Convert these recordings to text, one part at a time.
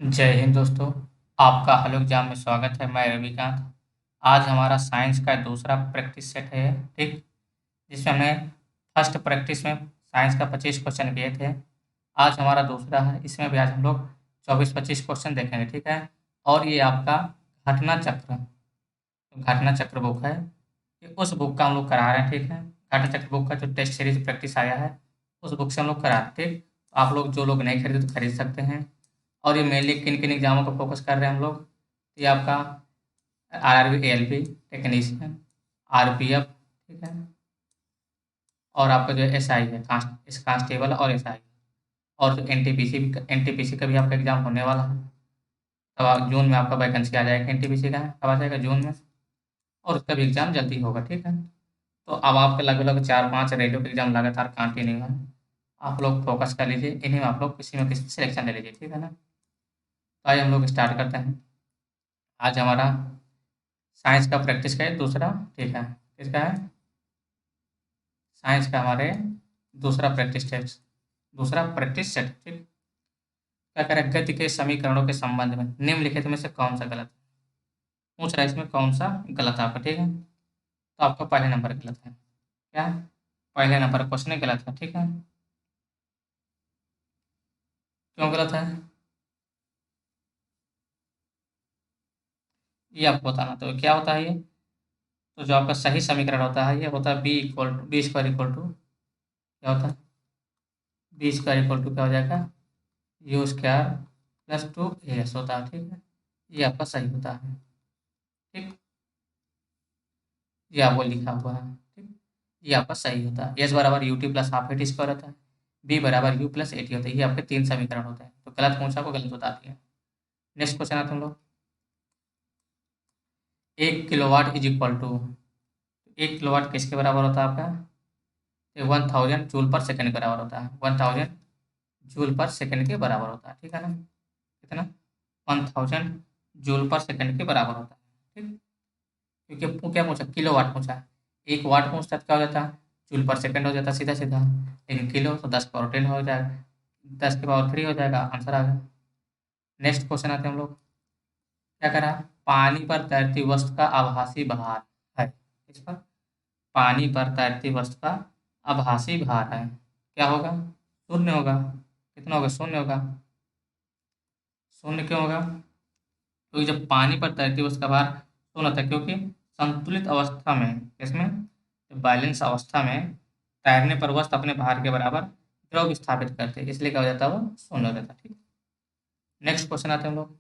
जय हिंद दोस्तों। आपका हलो एग्जाम में स्वागत है। मैं रविकांत। आज हमारा साइंस का दूसरा प्रैक्टिस सेट है। ठीक, जिसमें हमने फर्स्ट प्रैक्टिस में साइंस का 25 क्वेश्चन किए थे। आज हमारा दूसरा है, इसमें भी आज हम लोग 24-25 क्वेश्चन देखेंगे। ठीक है। और ये आपका घटना चक्र, तो घटना चक्र बुक है, ये उस बुक का हम लोग करा रहे हैं। ठीक है। घटना चक्र बुक का जो टेस्ट सीरीज प्रैक्टिस आया है, उस बुक से हम लोग करा रहे हैं। ठीक, तो आप लोग जो लोग नहीं खरीदे तो खरीद सकते हैं। और ये मेनली किन किन एग्जामों का फोकस कर रहे हैं हम लोग। ये आपका आरआरबी, एएलपी, टेक्नीशियन, आरपीएफ, ठीक है, और आपका जो एसआई है, कांस्टेबल और एसआई, और जो एनटीपीसी का भी आपका एग्जाम होने वाला है। तब जून में आपका वैकेंसी आ जाएगा। एनटीपीसी का है, कब आ जाएगा? जून में। और उसका भी एग्जाम जल्दी होगा। ठीक है। तो अब आपके लगभग लगभग 4-5 रेडियो के एग्जाम लगातार कंटिन्यू है। आप लोग फोकस कर लीजिए, इन्हीं में आप लोग किसी में किसी सिलेक्शन ले लीजिए। ठीक है ना। तो आइए हम लोग स्टार्ट करते हैं। आज हमारा साइंस का प्रैक्टिस का है दूसरा। ठीक है। किसका है? साइंस का हमारे दूसरा प्रैक्टिस सेट। ठीक। क्या करें? गति के समीकरणों के संबंध में निम्नलिखित में से कौन सा गलत है? पूछ रहा है इसमें कौन सा गलत है आपका। ठीक है। तो आपका पहले नंबर गलत है। क्या? पहले नंबर क्वेश्चन गलत है। ठीक है। क्यों गलत है? ये आपको बताना। तो क्या होता है ये? तो जो आपका सही समीकरण होता है, ये होता है बी स्क्वायर इक्वल टू क्या होता है? बी स्क्वायर इक्वल टू क्या हो जाएगा? U² + 2AS होता है। ठीक है। ये आपका सही होता है। ठीक। ये आपको लिखा हुआ है। ठीक। ये आपका सही होता है। एस बराबर UT + ½ AT² होता है। बी बराबर U + AT होता है। ये आपके 3 समीकरण होते हैं। तो गलत पूछा को गलत बता दिया। नेक्स्ट क्वेश्चन आता हम लोग। 1 किलोवाट = 1 किलोवाट किसके बराबर होता है आपका? 1000 जूल पर सेकंड के बराबर होता है। 1000 जूल पर सेकंड के बराबर होता है। ठीक है ना। कितना? 1000 जूल पर सेकंड के बराबर होता है। ठीक। क्योंकि वो क्या पूछा? किलोवाट पूछा है। 1 वाट पूछता तो क्या हो जाता? जूल पर सेकंड हो जाता सीधा सीधा। लेकिन किलो तो 10 पावर 10 हो जाएगा, 10 की पावर 3 हो जाएगा। आंसर आ गया। नेक्स्ट क्वेश्चन आते हैं हम लोग। क्या करा? पानी पर तैरती वस्तु का आभासी भार है। इस पर पानी पर तैरती वस्तु का आभासी भार है, क्या होगा? शून्य होगा। कितना होगा? शून्य होगा। शून्य क्यों होगा? क्योंकि जब पानी पर तैरती वस्तु का भार शून्य होता है, क्योंकि संतुलित अवस्था में, इसमें बैलेंस अवस्था में तैरने पर वस्तु अपने भार के बराबर द्रव विस्थापित करते हैं, इसलिए क्या हो जाता है? वो शून्य हो जाता है। ठीक। नेक्स्ट क्वेश्चन आते हैं हम लोग।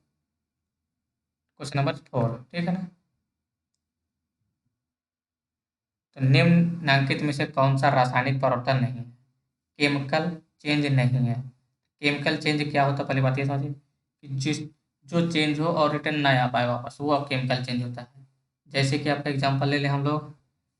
Question number 4। ठीक है ना। तो निम्नलिखित में से कौन सा रासायनिक परिवर्तन नहीं है? केमिकल चेंज नहीं है। केमिकल चेंज क्या होता है? पहले बात ये समझिए कि जो चेंज हो और रिटर्न ना आ पाए वापस, वो अब केमिकल चेंज होता है। जैसे कि आपका एग्जांपल ले लें हम लोग।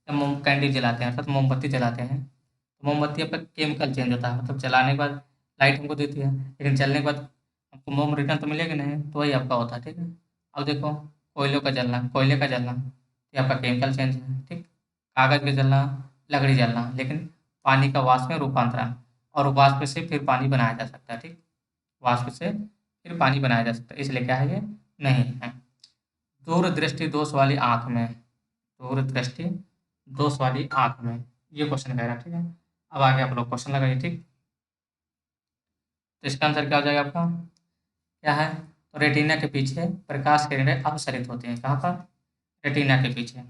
जब कैंडल जलाते हैं, अर्थात मोमबत्ती जलाते हैं, तो मोमबत्ती आपका केमिकल चेंज होता है, मतलब जलाने के बाद लाइट हमको देती है, लेकिन जलने के बाद हमको मोम रिटर्न तो मिलेगा नहीं, तो वही आपका होता है। ठीक है। अब देखो, कोयले का जलना, ये आपका केमिकल चेंज है। ठीक। कागज का जलना, लकड़ी जलना, लेकिन पानी का वाष्प में रूपांतरण, और वाष्प से फिर पानी बनाया जा सकता है। ठीक। वाष्प से फिर पानी बनाया जा सकता है, इसलिए क्या है? ये नहीं है। दूरदृष्टि दोष वाली आंख में, दूरदृष्टि दोष वाली आंख में, ये क्वेश्चन कह रहा है। ठीक है। अब आगे आप लोग क्वेश्चन लगाइए। ठीक। तो इसका आंसर क्या हो जाएगा आपका? क्या है? तो रेटिना के पीछे प्रकाश किरणें अपसरित होती हैं। कहाँ पर? रेटिना के पीछे।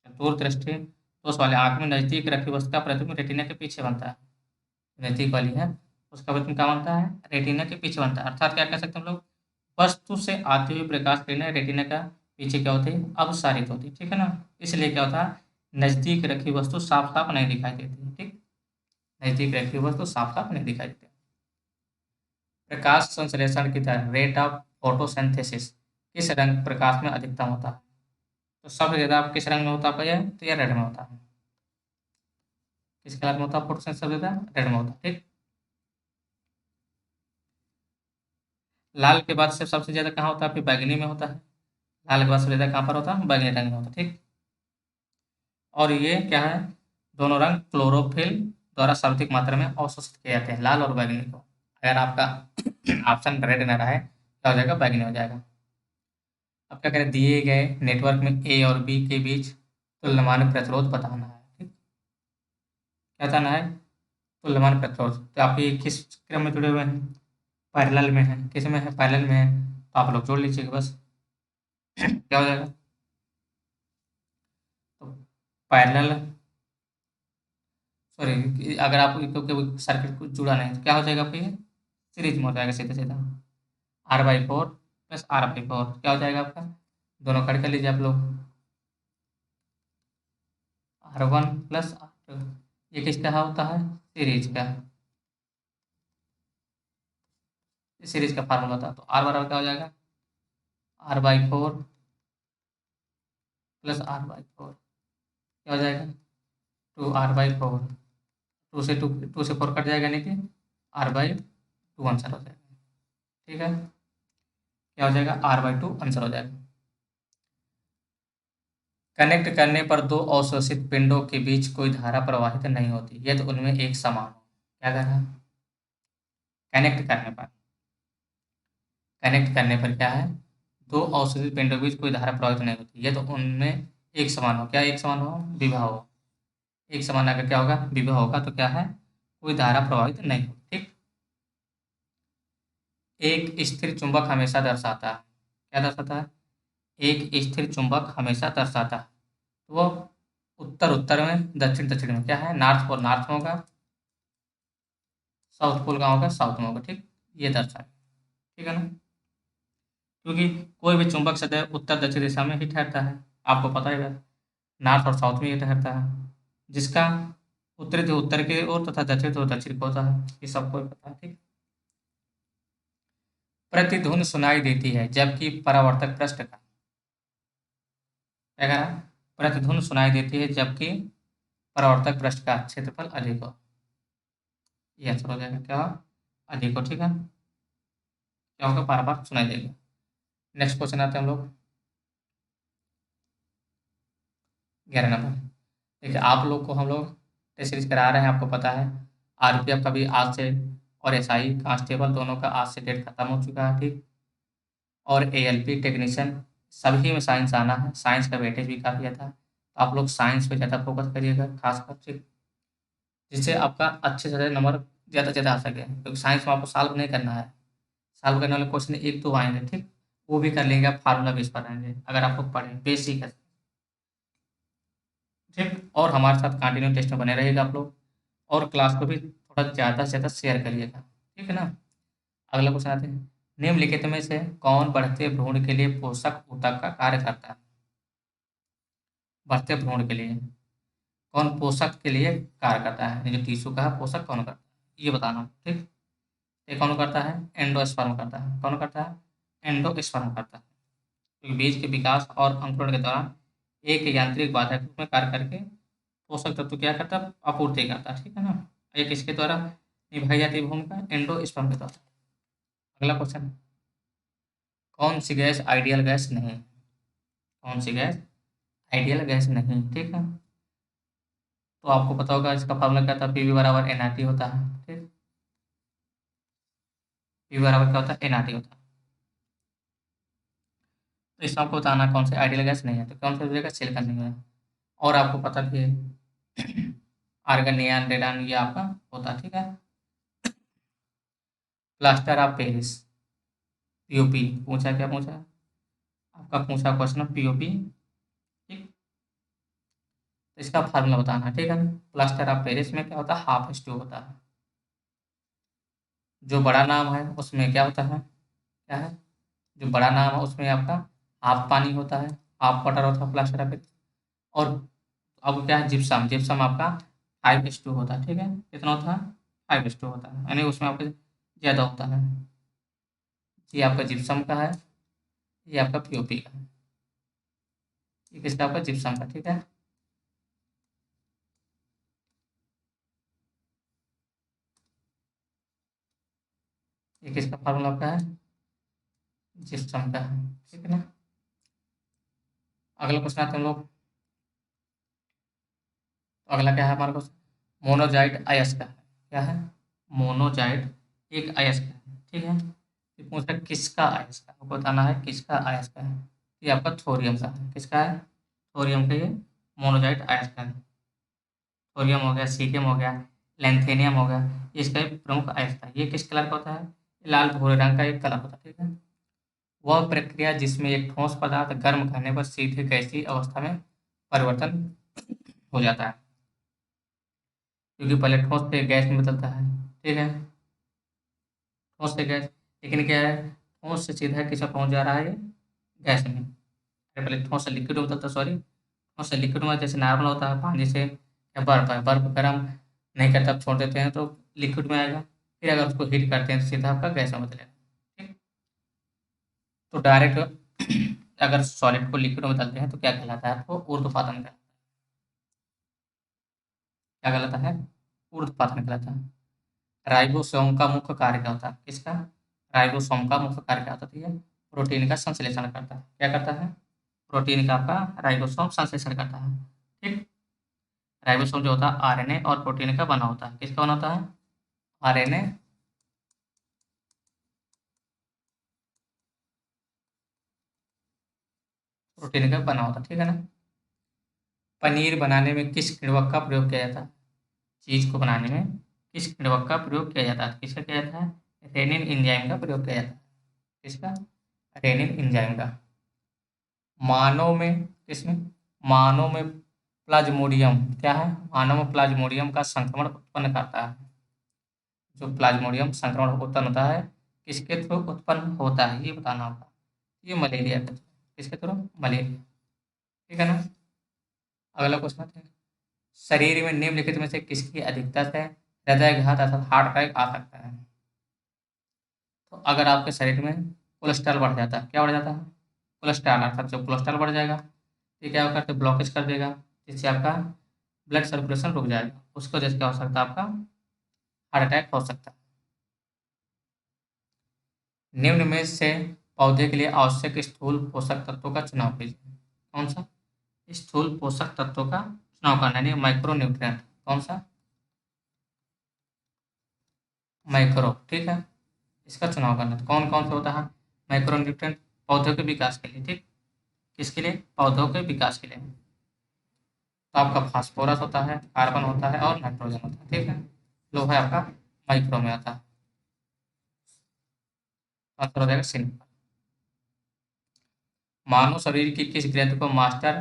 दूरदृष्टि दोष वाले आंख में नजदीक रखी वस्तु का प्रतिबिंब रेटिना के पीछे बनता है। नजदीक वाली है, उसका प्रतिबिंब कहाँ बनता है? रेटिना के पीछे बनता है। अर्थात क्या कह सकते हैं हम लोग? वस्तु से आती हुई प्रकाश किरणें रेटिना का पीछे क्या होती है? अपसारित होती है। ठीक है ना। इसलिए क्या होता है? नजदीक रखी वस्तु साफ साफ नहीं दिखाई देती है। ठीक। नजदीक रखी वस्तु साफ साफ नहीं दिखाई देती। प्रकाश संश्लेषण की दर, रेट ऑफ फोटोसिंथेसिस, किस रंग प्रकाश में अधिकतम होता है? तो सबसे ज्यादा आप किस रंग में होता है? तो यह रेड में होता है। किस कलर में होता है फोटोसिंथेसिस? सबसे ज्यादा रेड में होता है। ठीक। लाल के बाद से सबसे ज्यादा कहाँ होता है? आपके बैगनी में होता है। लाल के बाद सबसे ज्यादा कहाँ पर होता है? बैगनी रंग में होता है। ठीक। और ये क्या है? दोनों रंग क्लोरोफिल द्वारा सर्वाधिक मात्रा में अवशोषित किए जाते हैं, लाल और बैंगनी को। अगर आपका ऑप्शन रेड न रहा है, क्या हो जाएगा, बैंगनी हो जाएगा। अब क्या करें, दिए गए नेटवर्क में ए और बी के बीच तुल्यमान प्रतिरोध बताना है। ठीक, क्या बताना है, तुल्यमान प्रतिरोध। तो आप ये किस क्रम में जुड़े हुए हैं, पैरेलल में है, किस में है, पैरेलल में है, तो आप लोग जोड़ लीजिएगा बस। क्या हो जाएगा, तो पैरेलल, सॉरी, अगर आप क्योंकि सर्किट कुछ जुड़ा नहीं तो क्या हो जाएगा आपका, ये सीरीज में हो जाएगा सीधा सीधा। R by four plus R by four क्या हो जाएगा आपका, दोनों कट कर लीजिए आप लोग, R one plus R two. ये किसका होता है, सीरीज का, सीरीज का फार्मूला था। तो आर बराबर क्या हो जाएगा, R by four plus R by four क्या हो जाएगा, two R by four. Two से फोर कट जाएगा, नहीं कि आर बाई टू आंसर हो जाएगा। ठीक है, क्या हो जाएगा, आर बाई टू आंसर हो जाएगा। कनेक्ट करने पर दो अवशोषित पिंडों के बीच कोई धारा प्रवाहित नहीं होती यदि उनमें एक समान हो। क्या कर रहा है, कनेक्ट करने पर, कनेक्ट करने पर क्या है, दो अवशोषित पिंडों के बीच कोई धारा प्रवाहित नहीं होती यदि उनमें एक समान हो। क्या एक समान हो, विभव हो। एक समान अगर क्या होगा, विभव होगा, तो क्या है, कोई धारा प्रवाहित नहीं होती। ठीक, एक स्थिर चुंबक हमेशा दर्शाता है, क्या दर्शाता है, एक स्थिर चुंबक हमेशा दर्शाता है। तो वो उत्तर उत्तर में, दक्षिण दक्षिण में, क्या है, नॉर्थ पोल नॉर्थ में होगा, साउथ पोल कहाँ होगा, साउथ में होगा। ठीक, ये दर्शाए, ठीक है ना, क्योंकि कोई भी चुंबक सदैव उत्तर दक्षिण दिशा में ही ठहरता है, आपको पता ही है, नॉर्थ और साउथ में ही ठहरता है। जिसका उत्तरी ध्रुव उत्तर की ओर तथा दक्षिण ध्रुव दक्षिण को होता है, ये सबको ही पता है। ठीक, प्रतिध्वनि सुनाई देती है जबकि परावर्तक पृष्ठ का, क्या कह रहा है, प्रतिध्वनि सुनाई देती है जबकि परावर्तक पृष्ठ का क्षेत्रफल अधिक हो। ये आंसर हो जाएगा, क्या अधिक हो। ठीक है, क्या होगा, बार बार सुनाई देगा। नेक्स्ट क्वेश्चन आते हैं हम लोग 11 नंबर। देखिए, आप लोग को हम लोग टेस्ट सीरीज करा रहे हैं, आपको पता है, आरपीएफ का भी आज से, और एसआई कांस्टेबल दोनों का आज से डेट खत्म हो चुका है। ठीक, और एएलपी टेक्नीशियन सभी में साइंस आना है, साइंस का वेटेज भी काफ़ी ज़्यादा है, तो आप लोग साइंस पे ज़्यादा फोकस करिएगा खासकर। ठीक, जिससे आपका अच्छे से ज़्यादा नंबर ज़्यादा से ज़्यादा आ सके, क्योंकि साइंस में आपको सॉल्व नहीं करना है, सॉल्व करने वाले क्वेश्चन एक दो आएंगे। ठीक, वो भी कर लेंगे आप, फार्मूला बेस पर रहेंगे अगर आप लोग पढ़ें, बेसिक है। ठीक, और हमारे साथ कंटिन्यू टेस्ट में बने रहेगा आप लोग, और क्लास को भी थोड़ा ज़्यादा से ज़्यादा शेयर करिएगा। ठीक है ना, अगला क्वेश्चन आते हैं, निम्नलिखित में से कौन बढ़ते भ्रूण के लिए पोषक ऊतक का कार्य करता है। बढ़ते भ्रूण के लिए कौन पोषक के लिए कार्य करता है, ये जो टिश्यू का है पोषक कौन करता है, ये बताना। ठीक, ये कौन करता है, एंडोस्पर्म करता है। कौन करता है, एंडोस्पर्म करता है, क्योंकि बीज के विकास और अंकुरण के दौरान एक यांत्रिक बाधा के रूप में कार्य करके पोषक तत्व क्या करता है, आपूर्ति करता है। ठीक है ना, ये किसके द्वारा निभाई जाती है भूमिका, एंडोस्पर्म के द्वारा। अगला क्वेश्चन, कौन सी गैस आइडियल गैस नहीं है, कौन सी गैस आइडियल गैस नहीं। ठीक है, तो आपको पता होगा इसका फार्मूला क्या था, पीवी बराबर एनआरटी होता है। ठीक, पीवी बराबर क्या होता है, एनआरटी होता है। तो इसमें आपको बताना कौन से आइडियल गैस नहीं है, तो कौन सा हो जाएगा, सिलिकॉन नहीं है। और आपको पता भी है आर्गन नियॉन रेडॉन ये आपका होता है। ठीक है, प्लास्टर ऑफ पेरिस, पीओपी पूछा, क्या पूछा, आपका पूछा क्वेश्चन पीओपी। ठीक, तो इसका फार्मूला बताना है। ठीक है, प्लास्टर ऑफ पेरिस में क्या होता है, हाफ एच टू होता है। जो बड़ा नाम है उसमें क्या होता है, क्या है, जो बड़ा नाम है उसमें आपका हाफ पानी होता है, हाफ वाटर होता है प्लास्टर ऑफ पेरिस। और अब क्या है, जिप्सम, जिप्सम आपका 5:2 होता है। ठीक है, कितना होता है, 5:2 होता है, यानी उसमें आपका ज़्यादा होता है। ये आपका जिप्सम का है, ये आपका पीओपी का है, ये किसका, आपका जिप्सम का। ठीक है, ये किसका फार्मूला आपका है, जिप्सम का है। ठीक है ना, अगला क्वेश्चन आते हैं हम लोग, तो अगला क्या है हमारे पास, मोनोजाइट अयस्क का है। क्या है, मोनोजाइट एक अयस्क है। ठीक है, ये पूछ रहा है किसका अयस्क है, आपको बताना है किसका अयस्क है। ये आपका थोरियम का है। किसका है? थोरियम का ये मोनोजाइट अयस्क है। थोरियम हो गया, सीरियम हो गया, लैंथेनियम हो गया, ये इसका एक प्रमुख अयस्क है। ये किस कलर का होता है? ये लाल भूरे रंग का एक कलर होता है, ठीक है। वह प्रक्रिया जिसमें एक ठोस पदार्थ गर्म करने पर सीधे गैसीय अवस्था में परिवर्तन हो जाता है, क्योंकि पहले ठोस से गैस में बदलता है, ठीक है। ठोस से गैस, लेकिन क्या है, ठोस से सीधा किसमें पहुंच जा रहा है, ये गैस में। अरे पहले ठोस से लिक्विड में बदलता, सॉरी, ठोस से लिक्विड में जैसे नॉर्मल होता है पानी से, या बर्फ है, बर्फ गर्म नहीं करता, आप छोड़ देते हैं तो लिक्विड में आएगा, फिर अगर उसको हीट करते हैं तो सीधा आपका गैस में बदलेगा, ठीक। तो डायरेक्ट अगर सॉलिड को लिक्विड में बदलते हैं तो क्या कहलाता है, तो ऊर्ध्वपातन कहलाता है। क्या कहलाता है? ऊर्ध्वपातन कहलाता है। राइबोसोम का मुख्य कार्य क्या होता है? किसका? राइबोसोम का मुख्य कार्य क्या होता है? ये प्रोटीन का संश्लेषण करता है। क्या करता है? प्रोटीन का आपका राइबोसोम संश्लेषण करता है, ठीक। राइबोसोम जो होता है आरएनए और प्रोटीन का बना होता है। किसका बना होता है? आरएनए प्रोटीन का बना होता है, ठीक है ना। पनीर बनाने में किस किण्वक का प्रयोग किया जाता है? चीज को बनाने में किस किण्वक का प्रयोग किया जाता है? किसका किया जाता है? रेनिन एंजाइम का प्रयोग किया जाता है। किसका? रेनिन एंजाइम का। मानव में किसमें? मानव में प्लाज्मोडियम क्या है? मानव में प्लाज्मोडियम का संक्रमण उत्पन्न करता है। जो प्लाज्मोडियम संक्रमण उत्पन्न होता है, किसके थ्रू उत्पन्न होता है, ये बताना होगा। ये मलेरिया के थ्रू। किसके थ्रू? मलेरिया, ठीक है ना। अगला क्वेश्चन आते हैं, शरीर में निम्नलिखित में से किसकी अधिकता से हृदयघात अर्थात हार्ट अटैक आ सकता है? तो अगर आपके शरीर में कोलेस्ट्रॉल बढ़ जाता है, क्या बढ़ जाता है? कोलेस्ट्रॉल, अर्थात जब कोलेस्ट्रॉल बढ़ जाएगा तो क्या करते ब्लॉकेज कर देगा, जिससे आपका ब्लड सर्कुलेशन रुक जाएगा। उसकी वजह से क्या हो सकता है, आपका हार्ट अटैक हो सकता है। निम्न में से पौधे के लिए आवश्यक स्थूल पोषक तत्वों का चुनाव कीजिए। कौन सा? स्थूल पोषक तत्वों का चुनाव करना, यानी माइक्रो न्यूट्रिएंट। कौन सा? माइक्रो, ठीक है। इसका चुनाव करना, तो कौन कौन सा होता है माइक्रो न्यूट्रिएंट? पौधों के विकास के लिए, ठीक। किसके लिए? पौधों के विकास के लिए। तो आपका फास्फोरस होता है, कार्बन होता है और नाइट्रोजन होता है, ठीक है। लोहा आपका माइक्रो में आता है। आंसर हो जाएगा सिंपल। मानव शरीर की किस ग्रंथि को मास्टर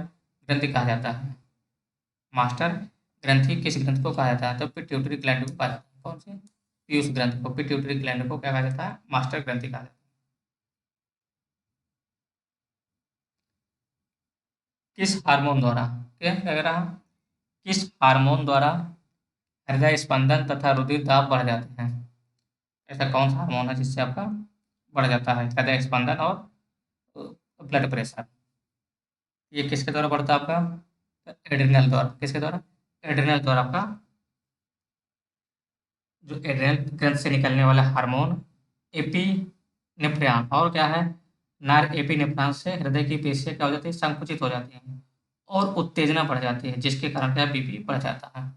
ग्रंथि कहा जाता है? मास्टर ग्रंथि किस ग्रंथि को कहा जाता है? तो पिट्यूटरी ग्लैंड को कहा जाता है। कौन सी? पीयूष ग्रंथि को, पिट्यूटरी ग्लैंड को क्या कहा जाता है? मास्टर ग्रंथि कहा जाता है। किस हार्मोन द्वारा, क्या कह रहा है, किस हार्मोन द्वारा हृदय स्पंदन तथा रुधिर दाब बढ़ जाते हैं? ऐसा कौन सा हार्मोन है जिससे आपका बढ़ जाता है हृदय स्पंदन और ब्लड प्रेशर? ये किसके द्वारा बढ़ता है आपका? एड्रिनल द्वारा। किसके द्वारा? एड्रिनल द्वारा आपका, जो एड्रिनल ग्रंथ से निकलने वाला हार्मोन एपिनेफ्रॉन, और क्या है, नार एपिनेफ्रॉन से हृदय की पेशियां क्या हो जाती है, संकुचित हो जाती हैं और उत्तेजना बढ़ जाती है, जिसके कारण क्या बीपी बढ़ जाता है।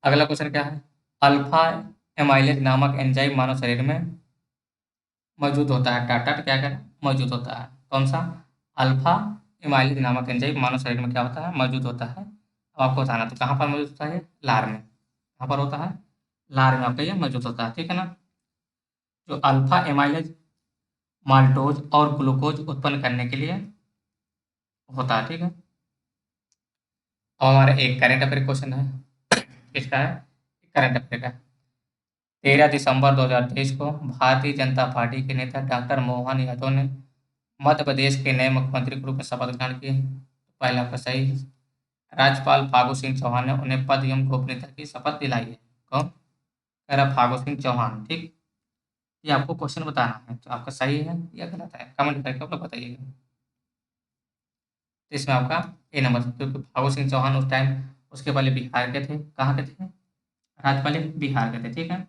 अगला क्वेश्चन क्या है, अल्फा एमाइलेज नामक एंजाइम मानव शरीर में मौजूद होता है, टाटा क्या क्या मौजूद होता है? कौन सा? अल्फा एमाइलेज नामक एंजाइम मानव शरीर में क्या होता है, मौजूद होता है। अब आपको बताना, तो कहाँ पर मौजूद होता है? लार में। कहाँ पर होता है? लार में आपका ये मौजूद होता है, ठीक है ना। जो अल्फा एमाइलेज माल्टोज और ग्लूकोज उत्पन्न करने के लिए होता है, ठीक है। अब हमारा एक करंट अफेयर क्वेश्चन है, किसका है? करंट अफेयर का। 13 दिसंबर 2023 को भारतीय जनता पार्टी के नेता डॉक्टर मोहन यादव ने मध्य प्रदेश के नए मुख्यमंत्री के रूप में शपथ ग्रहण किए। पहला आपका सही है। राज्यपाल फागू सिंह चौहान ने उन्हें पद एवं गोपनीयता की शपथ दिलाई है। कौन कह रहा? फागू सिंह चौहान, ठीक। ये आपको क्वेश्चन बताना है, तो आपका सही है या गलत है, कमेंट करके आप लोग बताइएगा। तो इसमें आपका ए नंबर, क्योंकि फागू सिंह चौहान उस टाइम उसके पहले बिहार के थे। कहाँ के थे? राज्यपाल बिहार के थे, ठीक है।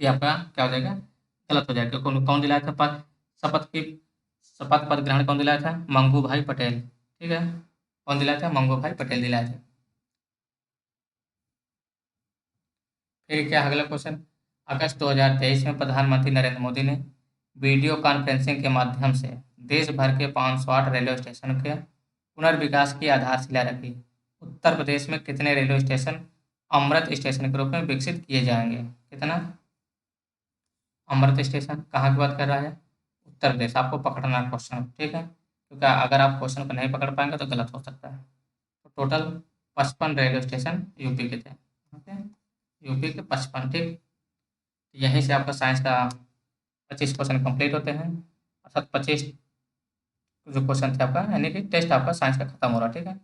ये आपका क्या हो जाएगा? गलत हो जाएगा। कौन कौन दिलाया था पद, शपथ की, शपथ पद ग्रहण कौन दिलाया था? मंगू भाई पटेल, ठीक है। कौन दिलाया था? मंगू भाई पटेल दिलाए थे। फिर क्या अगला क्वेश्चन, अगस्त 2023 में प्रधानमंत्री नरेंद्र मोदी ने वीडियो कॉन्फ्रेंसिंग के माध्यम से देश भर के 508 रेलवे स्टेशन के पुनर्विकास की आधारशिला रखी। उत्तर प्रदेश में कितने रेलवे स्टेशन अमृत स्टेशन के रूप में विकसित किए जाएंगे? कितना? अमृत स्टेशन कहाँ की बात कर रहा है? उत्तर प्रदेश। आपको पकड़ना है क्वेश्चन, ठीक है, क्योंकि अगर आप क्वेश्चन को नहीं पकड़ पाएंगे तो गलत हो सकता है। तो टोटल 55 रेलवे स्टेशन यूपी के थे। ओके, यूपी के 55, ठीक। यहीं से आपका साइंस का 25 क्वेश्चन कंप्लीट होते हैं, अर्थात 25 जो क्वेश्चन थे आपका, यानी कि टेस्ट आपका साइंस का खत्म हो रहा है, ठीक है।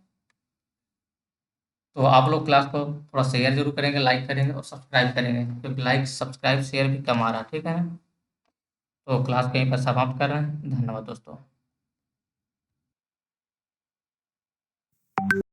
तो आप लोग क्लास को थोड़ा शेयर जरूर करेंगे, लाइक करेंगे और सब्सक्राइब करेंगे, क्योंकि लाइक सब्सक्राइब शेयर भी कम आ रहा है, ठीक है। तो क्लास को यहीं पर समाप्त कर रहे हैं। धन्यवाद दोस्तों।